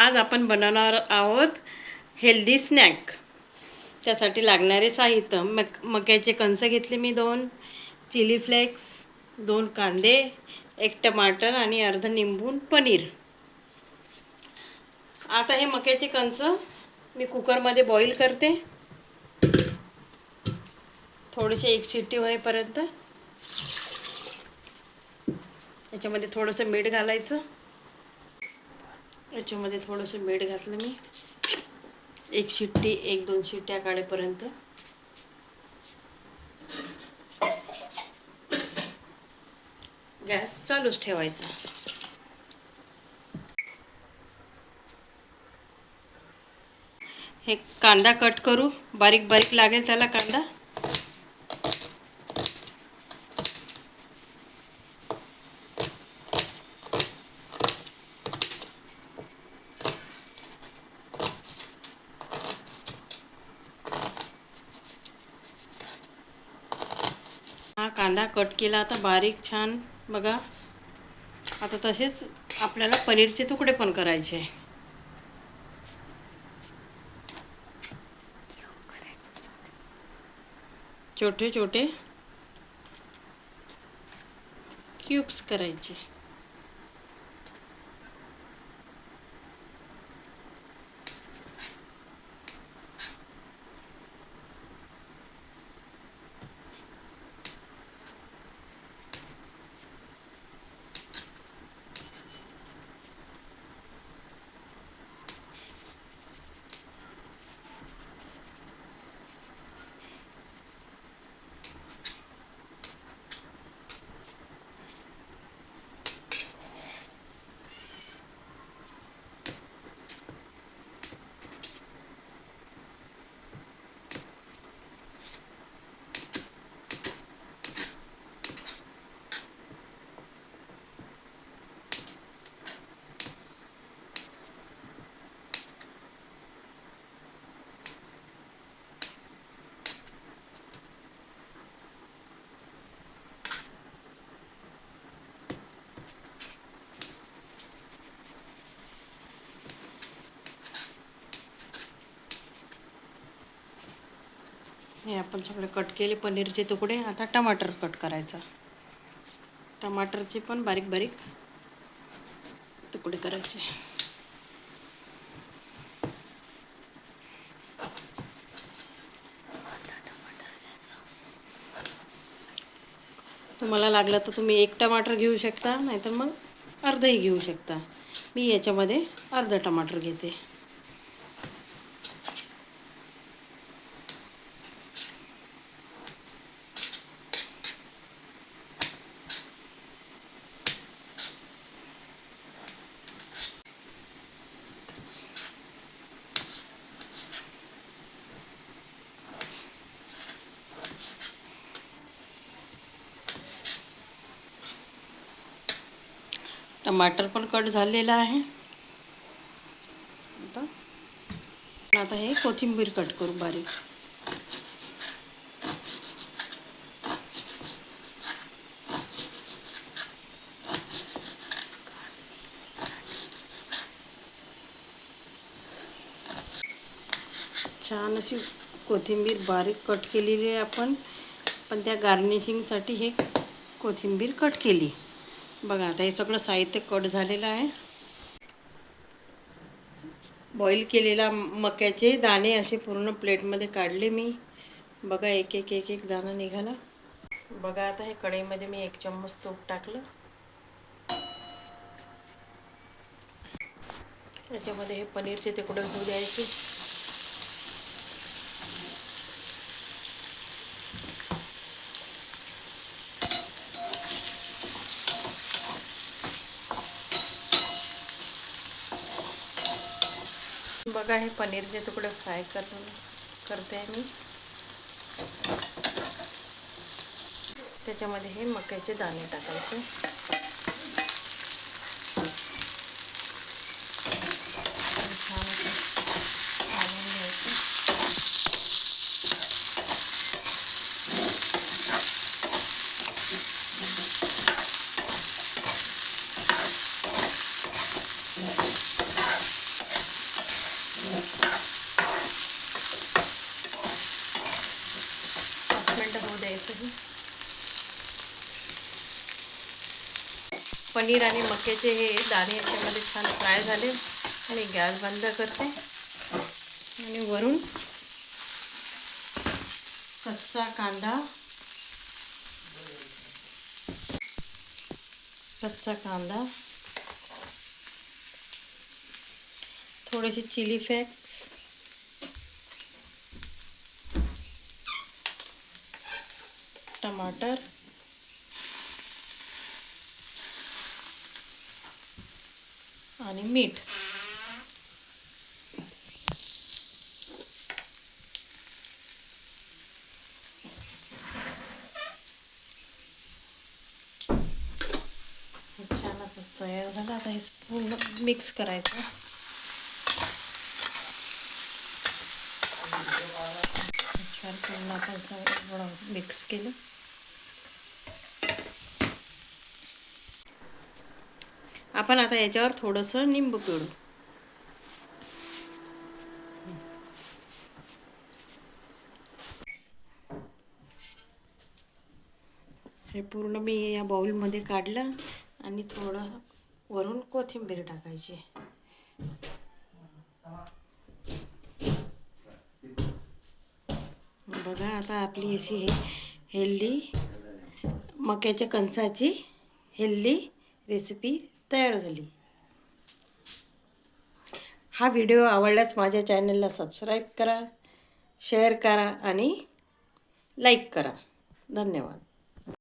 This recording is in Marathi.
आज आपण बनवणार आहोत हेल्दी स्नॅक. त्यासाठी लागणारे साहित्य: मक्याचे कणस घेतले मी 2, चिली फ्लेक्स, 2 कांदे, 1 टमाटर आणि अर्ध निंबून पनीर. आता हे मक्याचे कणस मी कुकरमध्ये बॉईल करते. थोडेसे 1 शिट्टी होईपर्यंत. याच्यामध्ये थोडंसं मीठ घालायचं. याच्यामध्ये थोडंसं मीठ घातलं मी. 1 शिट्टी 1-2 शिट्ट्या काढेपर्यंत. गॅस चालूच ठेवायचा. हे कांदा कट करू. बारीक बारीक लागेल त्याला कांदा. हा कांदा कट केला आता बारीक छान. बघा, आता तसेच आपल्याला पनीरचे तुकडे पण करायचे. छोटे छोटे क्यूब्स करायचे. हे आपण सगळे कट केले पनीरचे तुकडे. आता टमाटर कट करायचा. टमाटरचे पण बारीक बारीक तुकडे करायचे. तुम्हाला लागलं तर तुम्ही 1 टमाटर घेऊ शकता, नाहीतर मग अर्धही घेऊ शकता. मी याच्यामध्ये अर्धा टमाटर घेते. टमाटर पण कट झालेला आहे. आता हे कोथिंबीर कट करू बारीक. छान अशी कोथिंबीर बारीक कट केलेली आहे आपण. पण त्या गार्निशिंगसाठी हे कोथिंबीर कट केली. बघा, आता हे सगळं साहित्य कट झालेलं आहे. बॉईल केलेला मक्याचे दाणे असे पूर्ण प्लेटमध्ये काढले मी. बघा, एक एक एक एक दाणा निघाला. बघा, आता हे कढईमध्ये मी 1 चम्मच तूप टाकलं. याच्यामध्ये हे पनीरचे तुकडे होऊ द्यायचे. बघा, हे पनीरचे तुकडे फ्राय करते मी. त्याच्यामध्ये हे मक्याचे दाणे टाकायचे. छान घालून घ्यायचे. पनीर आणि मक्याचे हे दाणे याच्यामध्ये छान फ्राय झाले. मी गॅस बंद करते आणि वरून कच्चा कांदा, थोडेसे चिली फ्लेक्स, टमाटर आणि मीठ. छान असं तयार झालं. आता हे पूर्ण मिक्स करायचं. छान पूर्ण आपण सगळं मिक्स केलं. आपण आता याच्यावर थोडंसं निंबू पिळू. हे पूर्ण मी या बाउलमध्ये काढलं आणि थोडं वरून कोथिंबीर टाकायची. बघा आता आपली अशी हेल्दी मक्याच्या कणसाची हेल्दी रेसिपी तयार झाली. हा व्हिडिओ आवडल्यास माझ्या चॅनलला सबस्क्राईब करा, शेअर करा आणि लाईक करा. धन्यवाद.